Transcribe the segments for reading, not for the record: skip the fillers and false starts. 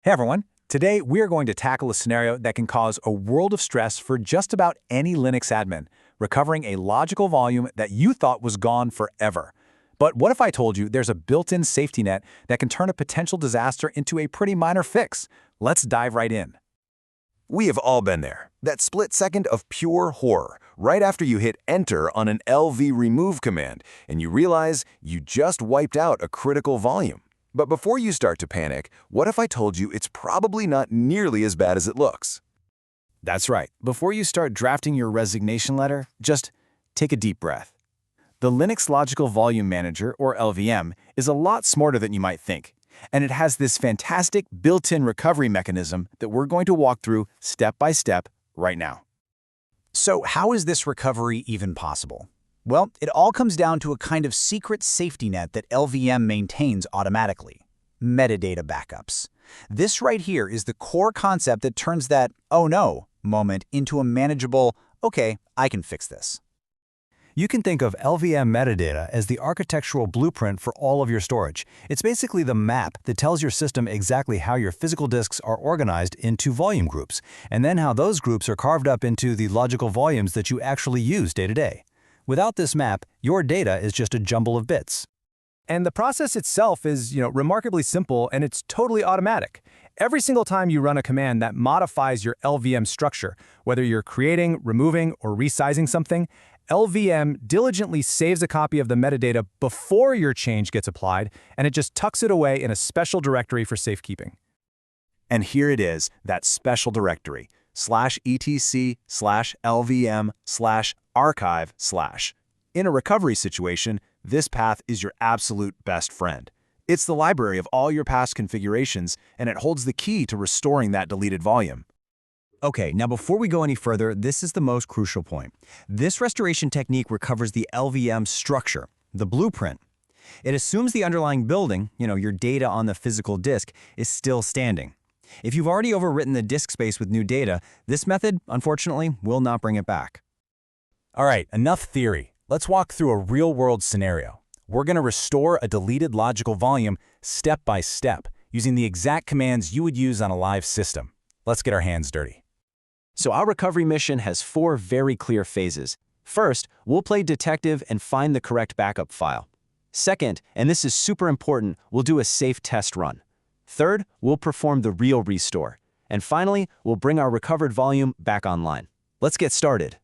Hey everyone, today we are going to tackle a scenario that can cause a world of stress for just about any Linux admin, recovering a logical volume that you thought was gone forever. But what if I told you there's a built-in safety net that can turn a potential disaster into a pretty minor fix? Let's dive right in. We have all been there. That split second of pure horror, right after you hit enter on an LV remove command, and you realize you just wiped out a critical volume. But before you start to panic, what if I told you it's probably not nearly as bad as it looks? That's right. Before you start drafting your resignation letter, just take a deep breath. The Linux Logical Volume Manager, or LVM, is a lot smarter than you might think, and it has this fantastic built-in recovery mechanism that we're going to walk through step by step right now. So how is this recovery even possible? Well, it all comes down to a kind of secret safety net that LVM maintains automatically: metadata backups. This right here is the core concept that turns that "oh no" moment into a manageable "okay, I can fix this." You can think of LVM metadata as the architectural blueprint for all of your storage. It's basically the map that tells your system exactly how your physical disks are organized into volume groups, and then how those groups are carved up into the logical volumes that you actually use day to day. Without this map, your data is just a jumble of bits. And the process itself is, remarkably simple, and it's totally automatic. Every single time you run a command that modifies your LVM structure, whether you're creating, removing, or resizing something, LVM diligently saves a copy of the metadata before your change gets applied, and it just tucks it away in a special directory for safekeeping. And here it is, that special directory, /etc/lvm/archive/. In a recovery situation, this path is your absolute best friend. It's the library of all your past configurations, and it holds the key to restoring that deleted volume. Okay, now before we go any further, this is the most crucial point. This restoration technique recovers the LVM structure, the blueprint. It assumes the underlying building, your data on the physical disk, is still standing. If you've already overwritten the disk space with new data, this method, unfortunately, will not bring it back. All right, enough theory. Let's walk through a real-world scenario. We're going to restore a deleted logical volume step by step, using the exact commands you would use on a live system. Let's get our hands dirty. So our recovery mission has 4 very clear phases. First, we'll play detective and find the correct backup file. Second, and this is super important, we'll do a safe test run. Third, we'll perform the real restore. And finally, we'll bring our recovered volume back online. Let's get started.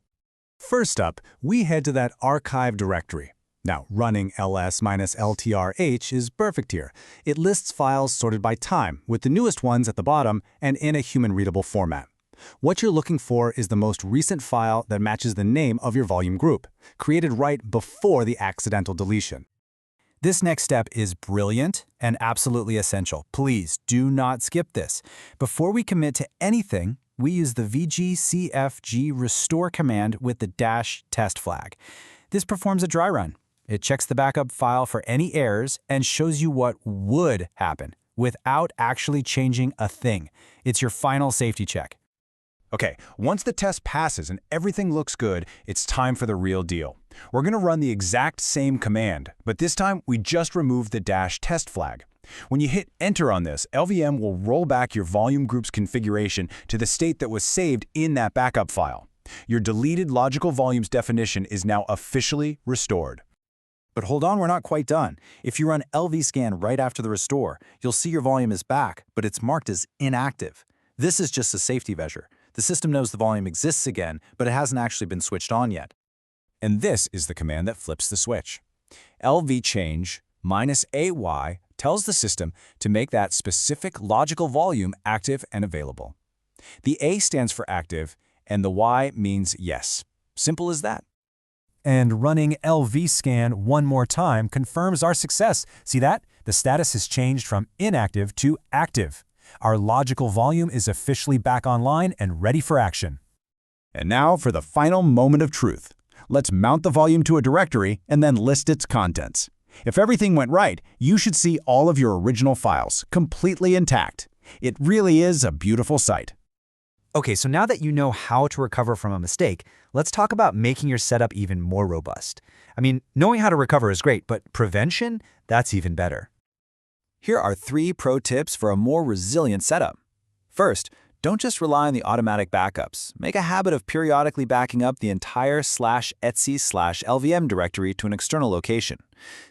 First up, we head to that archive directory. Now, running ls-ltrh is perfect here. It lists files sorted by time, with the newest ones at the bottom and in a human-readable format. What you're looking for is the most recent file that matches the name of your volume group, created right before the accidental deletion. This next step is brilliant and absolutely essential. Please do not skip this. Before we commit to anything, we use the vgcfg restore command with the -test flag. This performs a dry run. It checks the backup file for any errors and shows you what would happen without actually changing a thing. It's your final safety check. Okay, once the test passes and everything looks good, it's time for the real deal. We're going to run the exact same command, but this time we just remove the -test flag. When you hit enter on this, LVM will roll back your volume group's configuration to the state that was saved in that backup file. Your deleted logical volumes definition is now officially restored. But hold on, we're not quite done. If you run lvscan right after the restore, you'll see your volume is back, but it's marked as inactive. This is just a safety measure. The system knows the volume exists again, but it hasn't actually been switched on yet. And this is the command that flips the switch. lvchange -ay tells the system to make that specific logical volume active and available. The A stands for active, and the Y means yes. Simple as that. And running lvscan one more time confirms our success. See that? The status has changed from inactive to active. Our logical volume is officially back online and ready for action. And now for the final moment of truth. Let's mount the volume to a directory and then list its contents. If everything went right, you should see all of your original files, completely intact. It really is a beautiful sight. Okay, so now that you know how to recover from a mistake, let's talk about making your setup even more robust. I mean, knowing how to recover is great, but prevention? That's even better. Here are 3 pro tips for a more resilient setup. First, don't just rely on the automatic backups. Make a habit of periodically backing up the entire /etc/lvm directory to an external location.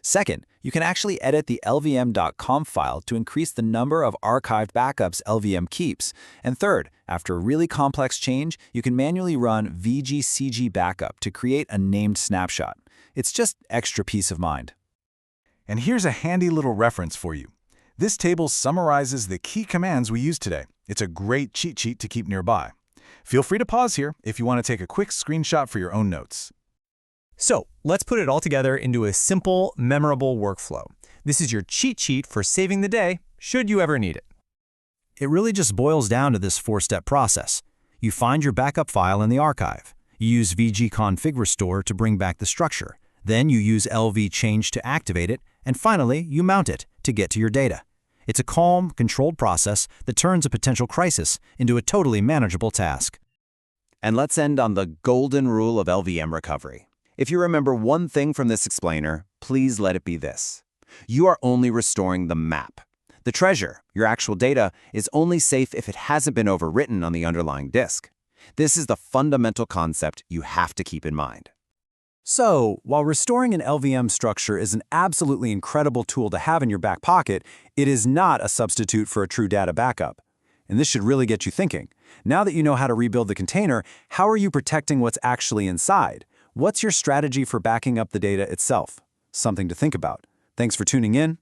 Second, you can actually edit the lvm.com file to increase the number of archived backups LVM keeps. And third, after a really complex change, you can manually run vgcg backup to create a named snapshot. It's just extra peace of mind. And here's a handy little reference for you. This table summarizes the key commands we used today. It's a great cheat sheet to keep nearby. Feel free to pause here if you want to take a quick screenshot for your own notes. So let's put it all together into a simple, memorable workflow. This is your cheat sheet for saving the day, should you ever need it. It really just boils down to this 4-step process. You find your backup file in the archive. You use vgconfig restore to bring back the structure. Then you use lvchange to activate it. And finally, you mount it to get to your data. It's a calm, controlled process that turns a potential crisis into a totally manageable task. And let's end on the golden rule of LVM recovery. If you remember one thing from this explainer, please let it be this. You are only restoring the map. The treasure, your actual data, is only safe if it hasn't been overwritten on the underlying disk. This is the fundamental concept you have to keep in mind. So, while restoring an LVM structure is an absolutely incredible tool to have in your back pocket, it is not a substitute for a true data backup. And this should really get you thinking. Now that you know how to rebuild the container, how are you protecting what's actually inside? What's your strategy for backing up the data itself? Something to think about. Thanks for tuning in.